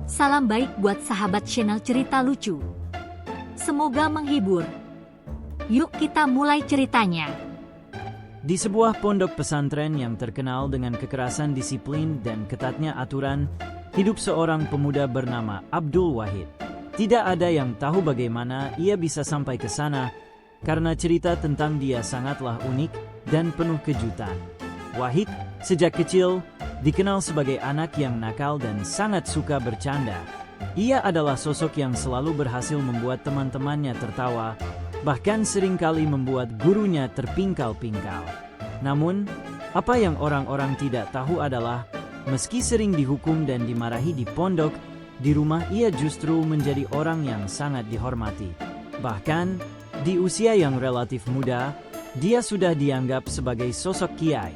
Salam baik buat sahabat channel cerita lucu. Semoga menghibur. Yuk kita mulai ceritanya. Di sebuah pondok pesantren yang terkenal dengan kekerasan disiplin dan ketatnya aturan, hidup seorang pemuda bernama Abdul Wahid. Tidak ada yang tahu bagaimana ia bisa sampai ke sana, karena cerita tentang dia sangatlah unik dan penuh kejutan. Wahid, sejak kecil, dikenal sebagai anak yang nakal dan sangat suka bercanda. Ia adalah sosok yang selalu berhasil membuat teman-temannya tertawa, bahkan seringkali membuat gurunya terpingkal-pingkal. Namun, apa yang orang-orang tidak tahu adalah, meski sering dihukum dan dimarahi di pondok, di rumah ia justru menjadi orang yang sangat dihormati. Bahkan, di usia yang relatif muda, dia sudah dianggap sebagai sosok kiai.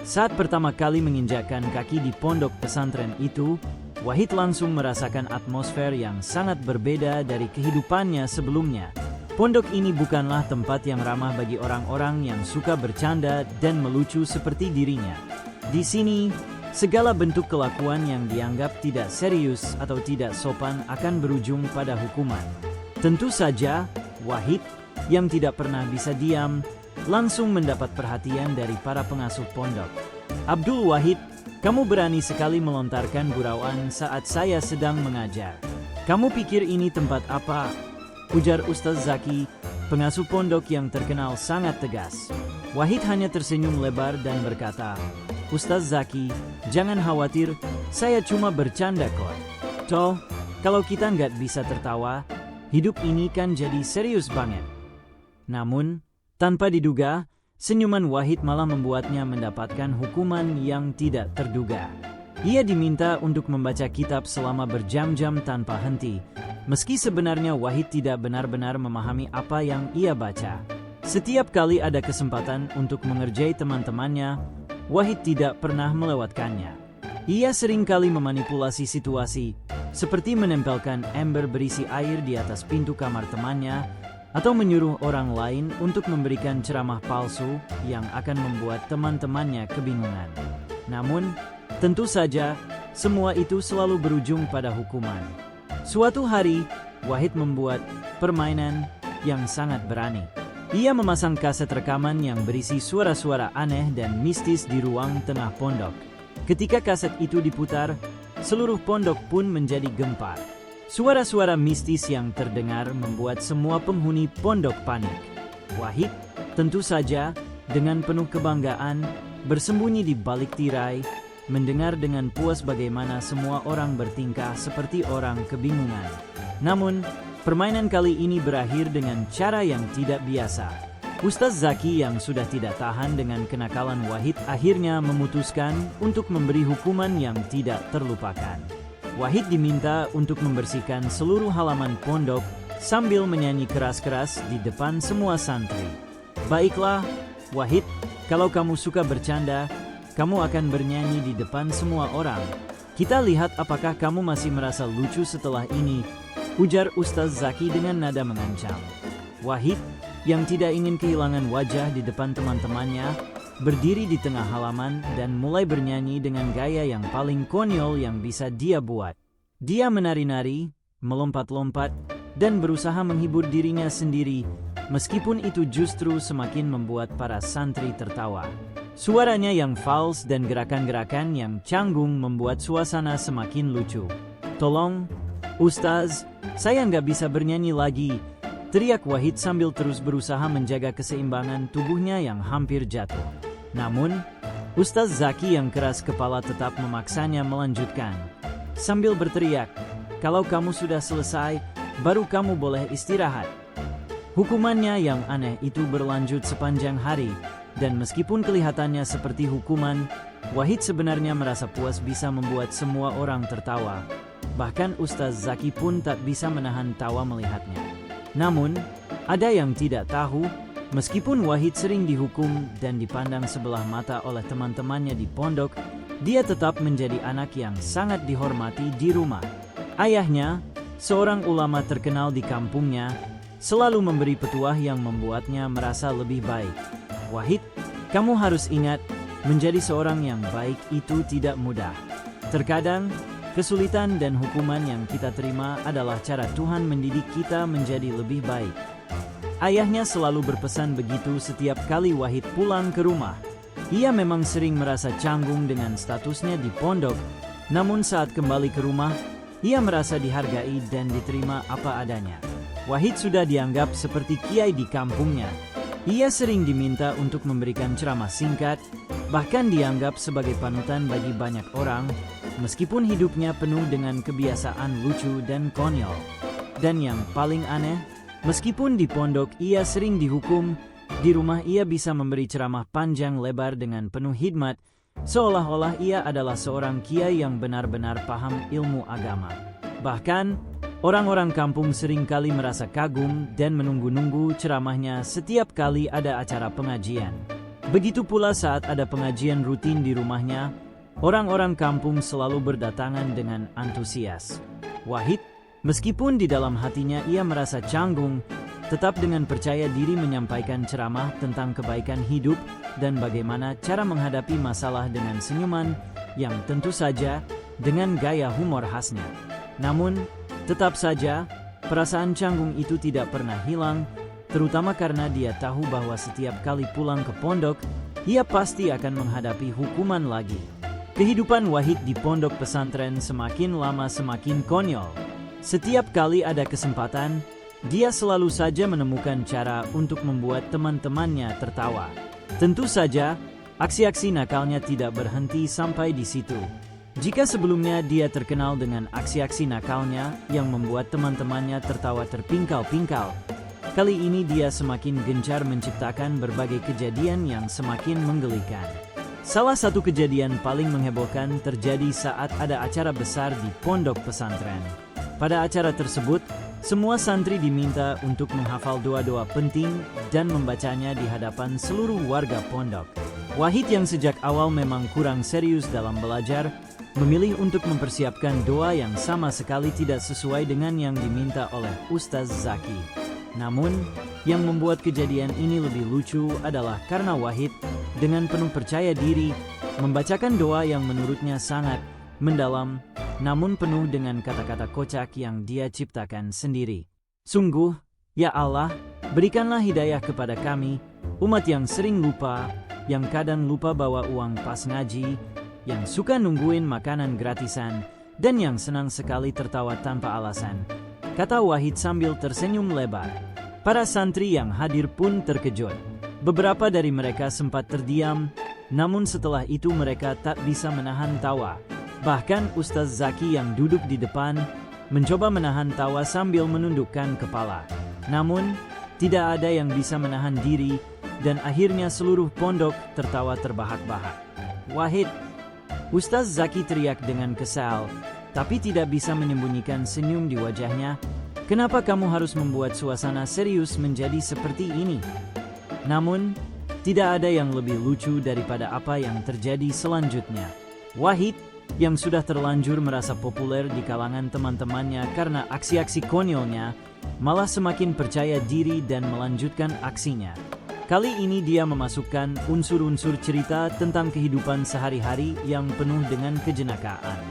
Saat pertama kali menginjakkan kaki di pondok pesantren itu, Wahid langsung merasakan atmosfer yang sangat berbeda dari kehidupannya sebelumnya. Pondok ini bukanlah tempat yang ramah bagi orang-orang yang suka bercanda dan melucu seperti dirinya. Di sini, segala bentuk kelakuan yang dianggap tidak serius atau tidak sopan akan berujung pada hukuman. Tentu saja, Wahid, yang tidak pernah bisa diam, langsung mendapat perhatian dari para pengasuh pondok. "Abdul Wahid, kamu berani sekali melontarkan gurauan saat saya sedang mengajar. Kamu pikir ini tempat apa?" ujar Ustaz Zaki, pengasuh pondok yang terkenal sangat tegas. Wahid hanya tersenyum lebar dan berkata, "Ustaz Zaki, jangan khawatir, saya cuma bercanda kok. Toh, kalau kita nggak bisa tertawa, hidup ini kan jadi serius banget." Namun, tanpa diduga, senyuman Wahid malah membuatnya mendapatkan hukuman yang tidak terduga. Ia diminta untuk membaca kitab selama berjam-jam tanpa henti, meski sebenarnya Wahid tidak benar-benar memahami apa yang ia baca. Setiap kali ada kesempatan untuk mengerjai teman-temannya, Wahid tidak pernah melewatkannya. Ia seringkali memanipulasi situasi, seperti menempelkan ember berisi air di atas pintu kamar temannya, atau menyuruh orang lain untuk memberikan ceramah palsu yang akan membuat teman-temannya kebingungan. Namun, tentu saja, semua itu selalu berujung pada hukuman. Suatu hari, Wahid membuat permainan yang sangat berani. Ia memasang kaset rekaman yang berisi suara-suara aneh dan mistis di ruang tengah pondok. Ketika kaset itu diputar, seluruh pondok pun menjadi gempar. Suara-suara mistis yang terdengar membuat semua penghuni pondok panik. Wahid, tentu saja, dengan penuh kebanggaan, bersembunyi di balik tirai, mendengar dengan puas bagaimana semua orang bertingkah seperti orang kebingungan. Namun, permainan kali ini berakhir dengan cara yang tidak biasa. Ustaz Zaki yang sudah tidak tahan dengan kenakalan Wahid akhirnya memutuskan untuk memberi hukuman yang tidak terlupakan. Wahid diminta untuk membersihkan seluruh halaman pondok sambil menyanyi keras-keras di depan semua santri. "Baiklah, Wahid, kalau kamu suka bercanda, kamu akan bernyanyi di depan semua orang. Kita lihat apakah kamu masih merasa lucu setelah ini," ujar Ustaz Zaki dengan nada mengancam. Wahid, yang tidak ingin kehilangan wajah di depan teman-temannya, berdiri di tengah halaman dan mulai bernyanyi dengan gaya yang paling konyol yang bisa dia buat. Dia menari-nari, melompat-lompat, dan berusaha menghibur dirinya sendiri, meskipun itu justru semakin membuat para santri tertawa. Suaranya yang fals dan gerakan-gerakan yang canggung membuat suasana semakin lucu. "Tolong, Ustaz, saya nggak bisa bernyanyi lagi," teriak Wahid sambil terus berusaha menjaga keseimbangan tubuhnya yang hampir jatuh. Namun, Ustaz Zaki yang keras kepala tetap memaksanya melanjutkan. Sambil berteriak, "Kalau kamu sudah selesai, baru kamu boleh istirahat." Hukumannya yang aneh itu berlanjut sepanjang hari, dan meskipun kelihatannya seperti hukuman, Wahid sebenarnya merasa puas bisa membuat semua orang tertawa. Bahkan Ustaz Zaki pun tak bisa menahan tawa melihatnya. Namun, ada yang tidak tahu, meskipun Wahid sering dihukum dan dipandang sebelah mata oleh teman-temannya di pondok, dia tetap menjadi anak yang sangat dihormati di rumah. Ayahnya, seorang ulama terkenal di kampungnya, selalu memberi petuah yang membuatnya merasa lebih baik. "Wahid, kamu harus ingat, menjadi seorang yang baik itu tidak mudah. Terkadang, Kesulitan dan hukuman yang kita terima adalah cara Tuhan mendidik kita menjadi lebih baik. Ayahnya selalu berpesan begitu setiap kali Wahid pulang ke rumah. Ia memang sering merasa canggung dengan statusnya di pondok, namun saat kembali ke rumah, ia merasa dihargai dan diterima apa adanya. Wahid sudah dianggap seperti kiai di kampungnya. Ia sering diminta untuk memberikan ceramah singkat, bahkan dianggap sebagai panutan bagi banyak orang, meskipun hidupnya penuh dengan kebiasaan lucu dan konyol. Dan yang paling aneh, meskipun di pondok ia sering dihukum, di rumah ia bisa memberi ceramah panjang lebar dengan penuh hikmat, seolah-olah ia adalah seorang kiai yang benar-benar paham ilmu agama. Bahkan, orang-orang kampung seringkali merasa kagum dan menunggu-nunggu ceramahnya setiap kali ada acara pengajian. Begitu pula saat ada pengajian rutin di rumahnya, orang-orang kampung selalu berdatangan dengan antusias. Wahid, meskipun di dalam hatinya ia merasa canggung, tetap dengan percaya diri menyampaikan ceramah tentang kebaikan hidup dan bagaimana cara menghadapi masalah dengan senyuman yang tentu saja dengan gaya humor khasnya. Namun, tetap saja, perasaan canggung itu tidak pernah hilang, terutama karena dia tahu bahwa setiap kali pulang ke pondok, ia pasti akan menghadapi hukuman lagi. Kehidupan Wahid di pondok pesantren semakin lama semakin konyol. Setiap kali ada kesempatan, dia selalu saja menemukan cara untuk membuat teman-temannya tertawa. Tentu saja, aksi-aksi nakalnya tidak berhenti sampai di situ. Jika sebelumnya dia terkenal dengan aksi-aksi nakalnya yang membuat teman-temannya tertawa terpingkal-pingkal, kali ini dia semakin gencar menciptakan berbagai kejadian yang semakin menggelikan. Salah satu kejadian paling menghebohkan terjadi saat ada acara besar di pondok pesantren. Pada acara tersebut, semua santri diminta untuk menghafal doa-doa penting dan membacanya di hadapan seluruh warga pondok. Wahid yang sejak awal memang kurang serius dalam belajar, memilih untuk mempersiapkan doa yang sama sekali tidak sesuai dengan yang diminta oleh Ustaz Zaki. Namun, yang membuat kejadian ini lebih lucu adalah karena Wahid dengan penuh percaya diri membacakan doa yang menurutnya sangat mendalam, namun penuh dengan kata-kata kocak yang dia ciptakan sendiri. Sungguh, ya Allah, berikanlah hidayah kepada kami, umat yang sering lupa, yang kadang lupa bawa uang pas ngaji, yang suka nungguin makanan gratisan, dan yang senang sekali tertawa tanpa alasan, kata Wahid sambil tersenyum lebar. Para santri yang hadir pun terkejut. Beberapa dari mereka sempat terdiam, namun setelah itu mereka tak bisa menahan tawa. Bahkan Ustaz Zaki yang duduk di depan mencoba menahan tawa sambil menundukkan kepala. Namun, tidak ada yang bisa menahan diri, dan akhirnya seluruh pondok tertawa terbahak-bahak. Wahid, Ustaz Zaki teriak dengan kesal, tapi tidak bisa menyembunyikan senyum di wajahnya. Kenapa kamu harus membuat suasana serius menjadi seperti ini? Namun, tidak ada yang lebih lucu daripada apa yang terjadi selanjutnya. Wahid, yang sudah terlanjur merasa populer di kalangan teman-temannya karena aksi-aksi konyolnya, malah semakin percaya diri dan melanjutkan aksinya. Kali ini dia memasukkan unsur-unsur cerita tentang kehidupan sehari-hari yang penuh dengan kejenakaan.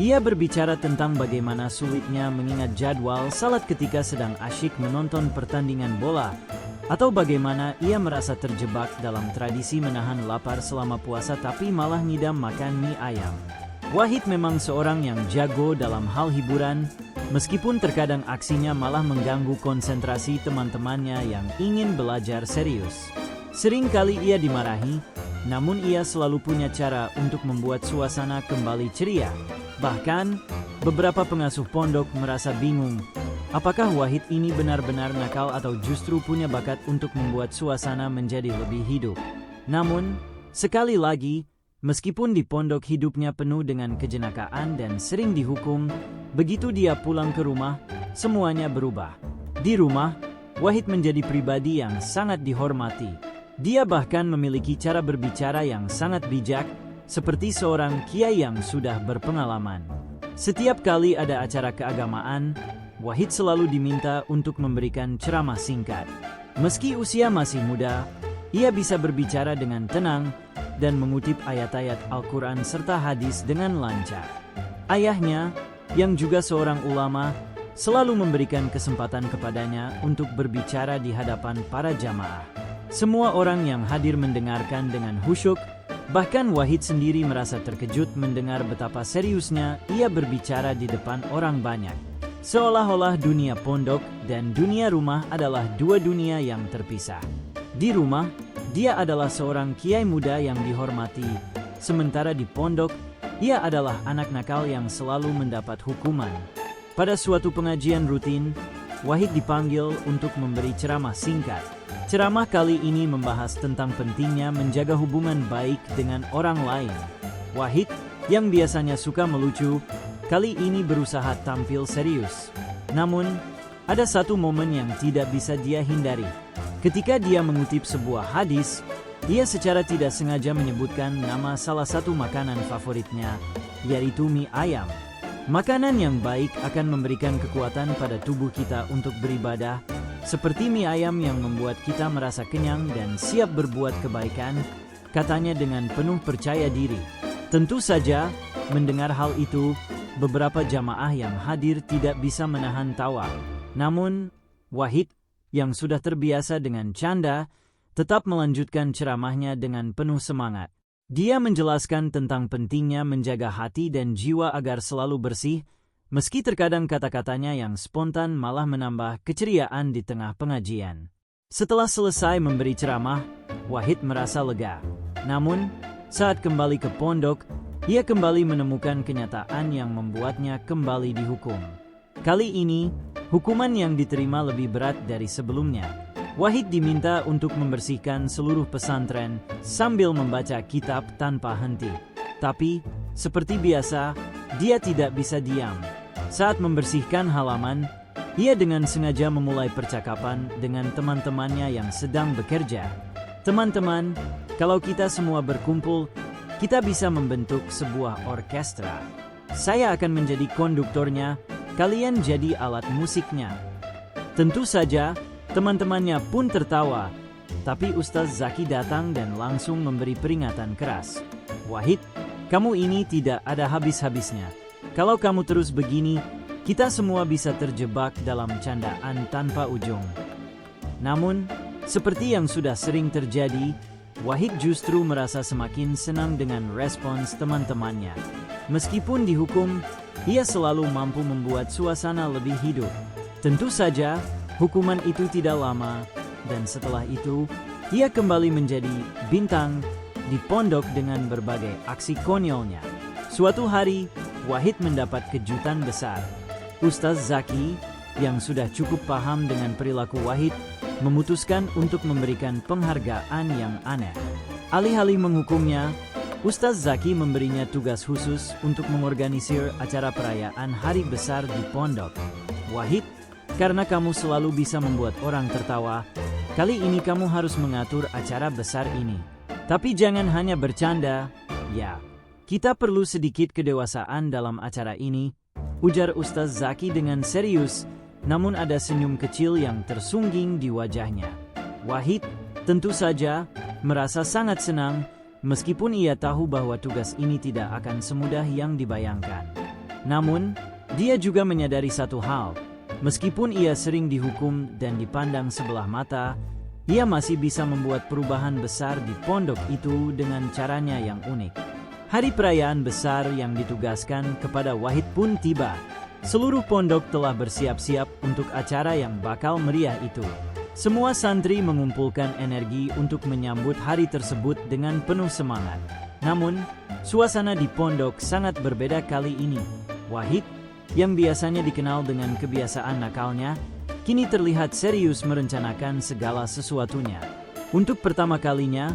Ia berbicara tentang bagaimana sulitnya mengingat jadwal salat ketika sedang asyik menonton pertandingan bola, atau bagaimana ia merasa terjebak dalam tradisi menahan lapar selama puasa tapi malah ngidam makan mie ayam. Wahid memang seorang yang jago dalam hal hiburan, meskipun terkadang aksinya malah mengganggu konsentrasi teman-temannya yang ingin belajar serius. Seringkali ia dimarahi, namun ia selalu punya cara untuk membuat suasana kembali ceria. Bahkan, beberapa pengasuh pondok merasa bingung, apakah Wahid ini benar-benar nakal atau justru punya bakat untuk membuat suasana menjadi lebih hidup. Namun, sekali lagi, meskipun di pondok hidupnya penuh dengan kejenakaan dan sering dihukum, begitu dia pulang ke rumah, semuanya berubah. Di rumah, Wahid menjadi pribadi yang sangat dihormati. Dia bahkan memiliki cara berbicara yang sangat bijak, seperti seorang kiai yang sudah berpengalaman. Setiap kali ada acara keagamaan, Wahid selalu diminta untuk memberikan ceramah singkat. Meski usia masih muda, ia bisa berbicara dengan tenang dan mengutip ayat-ayat Al-Quran serta hadis dengan lancar. Ayahnya, yang juga seorang ulama, selalu memberikan kesempatan kepadanya untuk berbicara di hadapan para jamaah. Semua orang yang hadir mendengarkan dengan khusyuk, bahkan Wahid sendiri merasa terkejut mendengar betapa seriusnya ia berbicara di depan orang banyak. Seolah-olah dunia pondok dan dunia rumah adalah dua dunia yang terpisah. Di rumah, dia adalah seorang kiai muda yang dihormati, sementara di pondok, ia adalah anak nakal yang selalu mendapat hukuman. Pada suatu pengajian rutin, Wahid dipanggil untuk memberi ceramah singkat. Ceramah kali ini membahas tentang pentingnya menjaga hubungan baik dengan orang lain. Wahid, yang biasanya suka melucu, kali ini berusaha tampil serius. Namun, ada satu momen yang tidak bisa dia hindari. Ketika dia mengutip sebuah hadis, ia secara tidak sengaja menyebutkan nama salah satu makanan favoritnya, yaitu mie ayam. Makanan yang baik akan memberikan kekuatan pada tubuh kita untuk beribadah, seperti mie ayam yang membuat kita merasa kenyang dan siap berbuat kebaikan, katanya dengan penuh percaya diri. Tentu saja, mendengar hal itu, beberapa jamaah yang hadir tidak bisa menahan tawa. Namun, Wahid, yang sudah terbiasa dengan canda, tetap melanjutkan ceramahnya dengan penuh semangat. Dia menjelaskan tentang pentingnya menjaga hati dan jiwa agar selalu bersih, meski terkadang kata-katanya yang spontan malah menambah keceriaan di tengah pengajian. Setelah selesai memberi ceramah, Wahid merasa lega. Namun, saat kembali ke pondok, ia kembali menemukan kenyataan yang membuatnya kembali dihukum. Kali ini, hukuman yang diterima lebih berat dari sebelumnya. Wahid diminta untuk membersihkan seluruh pesantren sambil membaca kitab tanpa henti. Tapi, seperti biasa, dia tidak bisa diam. Saat membersihkan halaman, ia dengan sengaja memulai percakapan dengan teman-temannya yang sedang bekerja. Teman-teman, kalau kita semua berkumpul, kita bisa membentuk sebuah orkestra. Saya akan menjadi konduktornya, kalian jadi alat musiknya. Tentu saja, teman-temannya pun tertawa, tapi Ustaz Zaki datang dan langsung memberi peringatan keras. Wahid, kamu ini tidak ada habis-habisnya. Kalau kamu terus begini, kita semua bisa terjebak dalam candaan tanpa ujung. Namun, seperti yang sudah sering terjadi, Wahid justru merasa semakin senang dengan respons teman-temannya. Meskipun dihukum, ia selalu mampu membuat suasana lebih hidup. Tentu saja, hukuman itu tidak lama, dan setelah itu, ia kembali menjadi bintang di pondok dengan berbagai aksi konyolnya. Suatu hari, Wahid mendapat kejutan besar. Ustaz Zaki, yang sudah cukup paham dengan perilaku Wahid, memutuskan untuk memberikan penghargaan yang aneh. Alih-alih menghukumnya, Ustaz Zaki memberinya tugas khusus untuk mengorganisir acara perayaan hari besar di pondok. Wahid, karena kamu selalu bisa membuat orang tertawa, kali ini kamu harus mengatur acara besar ini. Tapi jangan hanya bercanda, ya. Kita perlu sedikit kedewasaan dalam acara ini, ujar Ustaz Zaki dengan serius, namun ada senyum kecil yang tersungging di wajahnya. Wahid, tentu saja, merasa sangat senang, meskipun ia tahu bahwa tugas ini tidak akan semudah yang dibayangkan. Namun, dia juga menyadari satu hal. Meskipun ia sering dihukum dan dipandang sebelah mata, ia masih bisa membuat perubahan besar di pondok itu dengan caranya yang unik. Hari perayaan besar yang ditugaskan kepada Wahid pun tiba. Seluruh pondok telah bersiap-siap untuk acara yang bakal meriah itu. Semua santri mengumpulkan energi untuk menyambut hari tersebut dengan penuh semangat. Namun, suasana di pondok sangat berbeda kali ini. Wahid, yang biasanya dikenal dengan kebiasaan nakalnya, kini terlihat serius merencanakan segala sesuatunya. Untuk pertama kalinya,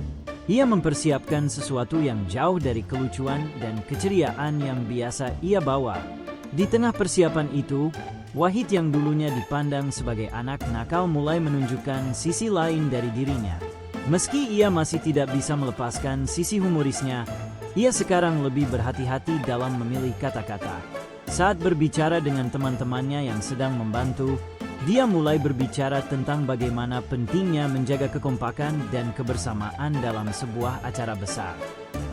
ia mempersiapkan sesuatu yang jauh dari kelucuan dan keceriaan yang biasa ia bawa. Di tengah persiapan itu, Wahid yang dulunya dipandang sebagai anak nakal mulai menunjukkan sisi lain dari dirinya. Meski ia masih tidak bisa melepaskan sisi humorisnya, ia sekarang lebih berhati-hati dalam memilih kata-kata. Saat berbicara dengan teman-temannya yang sedang membantu, dia mulai berbicara tentang bagaimana pentingnya menjaga kekompakan dan kebersamaan dalam sebuah acara besar.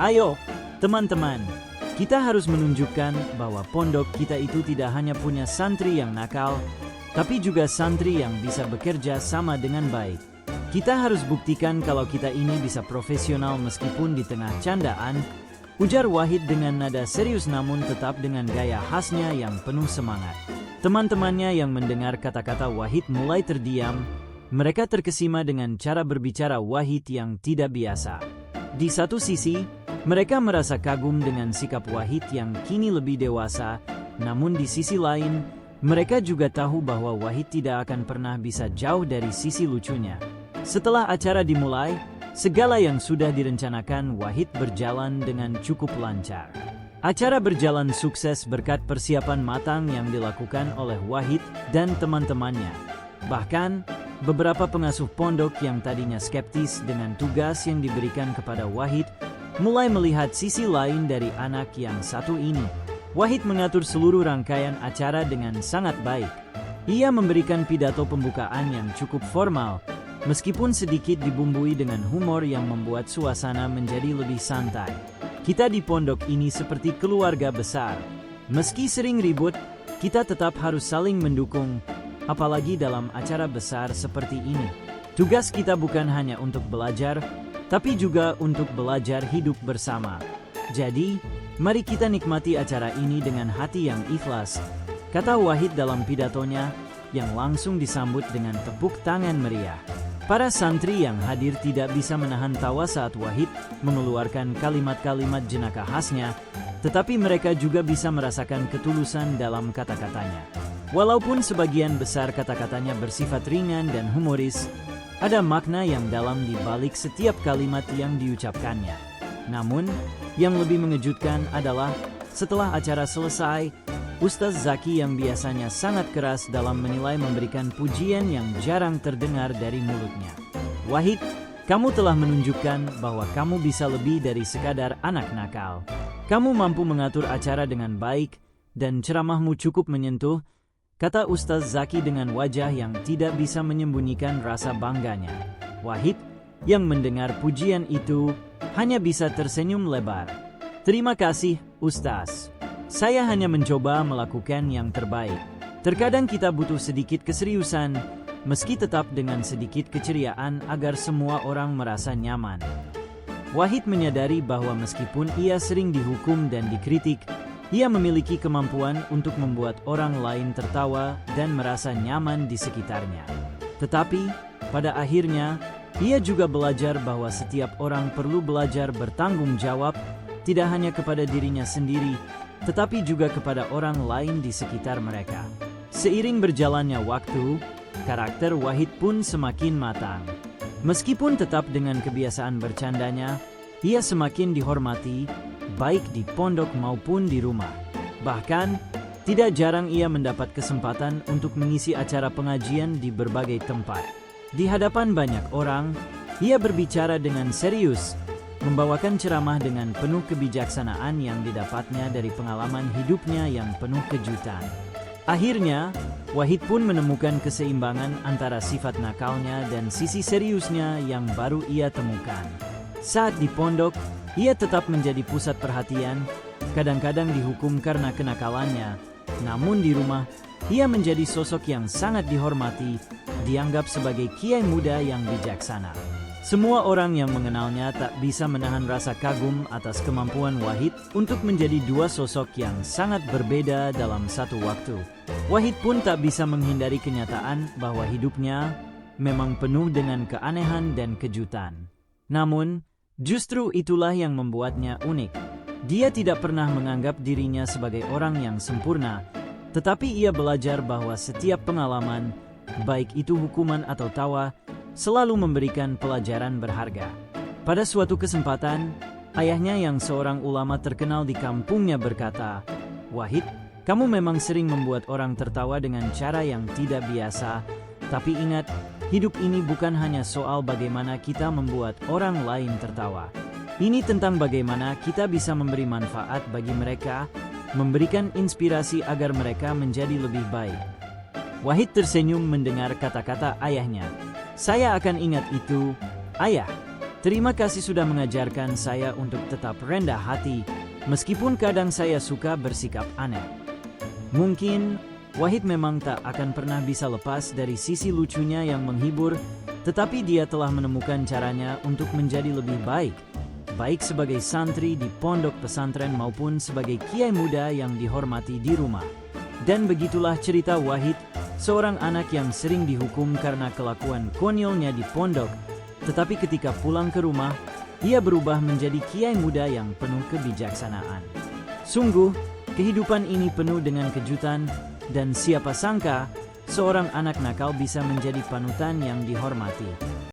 Ayo, teman-teman, Kita harus menunjukkan bahwa pondok kita itu tidak hanya punya santri yang nakal, tapi juga santri yang bisa bekerja sama dengan baik. Kita harus buktikan kalau kita ini bisa profesional meskipun di tengah candaan, ujar Wahid dengan nada serius namun tetap dengan gaya khasnya yang penuh semangat. Teman-temannya yang mendengar kata-kata Wahid mulai terdiam. Mereka terkesima dengan cara berbicara Wahid yang tidak biasa. Di satu sisi, mereka merasa kagum dengan sikap Wahid yang kini lebih dewasa, namun di sisi lain, mereka juga tahu bahwa Wahid tidak akan pernah bisa jauh dari sisi lucunya. Setelah acara dimulai, segala yang sudah direncanakan Wahid berjalan dengan cukup lancar. Acara berjalan sukses berkat persiapan matang yang dilakukan oleh Wahid dan teman-temannya. Bahkan, beberapa pengasuh pondok yang tadinya skeptis dengan tugas yang diberikan kepada Wahid mulai melihat sisi lain dari anak yang satu ini. Wahid mengatur seluruh rangkaian acara dengan sangat baik. Ia memberikan pidato pembukaan yang cukup formal, meskipun sedikit dibumbui dengan humor yang membuat suasana menjadi lebih santai. Kita di pondok ini seperti keluarga besar. Meski sering ribut, kita tetap harus saling mendukung, apalagi dalam acara besar seperti ini. Tugas kita bukan hanya untuk belajar, tapi juga untuk belajar hidup bersama. Jadi, mari kita nikmati acara ini dengan hati yang ikhlas, kata Wahid dalam pidatonya yang langsung disambut dengan tepuk tangan meriah. Para santri yang hadir tidak bisa menahan tawa saat Wahid mengeluarkan kalimat-kalimat jenaka khasnya, tetapi mereka juga bisa merasakan ketulusan dalam kata-katanya. Walaupun sebagian besar kata-katanya bersifat ringan dan humoris, ada makna yang dalam di balik setiap kalimat yang diucapkannya. Namun, yang lebih mengejutkan adalah setelah acara selesai, Ustaz Zaki yang biasanya sangat keras dalam menilai memberikan pujian yang jarang terdengar dari mulutnya. Wahid, kamu telah menunjukkan bahwa kamu bisa lebih dari sekadar anak nakal. Kamu mampu mengatur acara dengan baik dan ceramahmu cukup menyentuh, kata Ustaz Zaki dengan wajah yang tidak bisa menyembunyikan rasa bangganya. Wahid, yang mendengar pujian itu, hanya bisa tersenyum lebar. Terima kasih, Ustaz. Saya hanya mencoba melakukan yang terbaik. Terkadang kita butuh sedikit keseriusan, meski tetap dengan sedikit keceriaan agar semua orang merasa nyaman. Wahid menyadari bahwa meskipun ia sering dihukum dan dikritik, ia memiliki kemampuan untuk membuat orang lain tertawa dan merasa nyaman di sekitarnya. Tetapi, pada akhirnya, ia juga belajar bahwa setiap orang perlu belajar bertanggung jawab, tidak hanya kepada dirinya sendiri, tetapi juga kepada orang lain di sekitar mereka. Seiring berjalannya waktu, karakter Wahid pun semakin matang. Meskipun tetap dengan kebiasaan bercandanya, ia semakin dihormati, baik di pondok maupun di rumah. Bahkan, tidak jarang ia mendapat kesempatan untuk mengisi acara pengajian di berbagai tempat. Di hadapan banyak orang, ia berbicara dengan serius, membawakan ceramah dengan penuh kebijaksanaan yang didapatnya dari pengalaman hidupnya yang penuh kejutan. Akhirnya, Wahid pun menemukan keseimbangan antara sifat nakalnya dan sisi seriusnya yang baru ia temukan. Saat di pondok, ia tetap menjadi pusat perhatian, kadang-kadang dihukum karena kenakalannya. Namun di rumah, ia menjadi sosok yang sangat dihormati, dianggap sebagai kiai muda yang bijaksana. Semua orang yang mengenalnya tak bisa menahan rasa kagum atas kemampuan Wahid untuk menjadi dua sosok yang sangat berbeda dalam satu waktu. Wahid pun tak bisa menghindari kenyataan bahwa hidupnya memang penuh dengan keanehan dan kejutan. Namun, justru itulah yang membuatnya unik. Dia tidak pernah menganggap dirinya sebagai orang yang sempurna, tetapi ia belajar bahwa setiap pengalaman, baik itu hukuman atau tawa, selalu memberikan pelajaran berharga. Pada suatu kesempatan, ayahnya yang seorang ulama terkenal di kampungnya berkata, "Wahid, kamu memang sering membuat orang tertawa dengan cara yang tidak biasa, tapi ingat, hidup ini bukan hanya soal bagaimana kita membuat orang lain tertawa. Ini tentang bagaimana kita bisa memberi manfaat bagi mereka, memberikan inspirasi agar mereka menjadi lebih baik." Wahid tersenyum mendengar kata-kata ayahnya. "Saya akan ingat itu, Ayah. Terima kasih sudah mengajarkan saya untuk tetap rendah hati, Meskipun kadang saya suka bersikap aneh. Mungkin Wahid memang tak akan pernah bisa lepas dari sisi lucunya yang menghibur, tetapi dia telah menemukan caranya untuk menjadi lebih baik, baik sebagai santri di pondok pesantren maupun sebagai kiai muda yang dihormati di rumah. Dan begitulah cerita Wahid, seorang anak yang sering dihukum karena kelakuan konyolnya di pondok, tetapi ketika pulang ke rumah, ia berubah menjadi kiai muda yang penuh kebijaksanaan. Sungguh, kehidupan ini penuh dengan kejutan, dan siapa sangka, seorang anak nakal bisa menjadi panutan yang dihormati.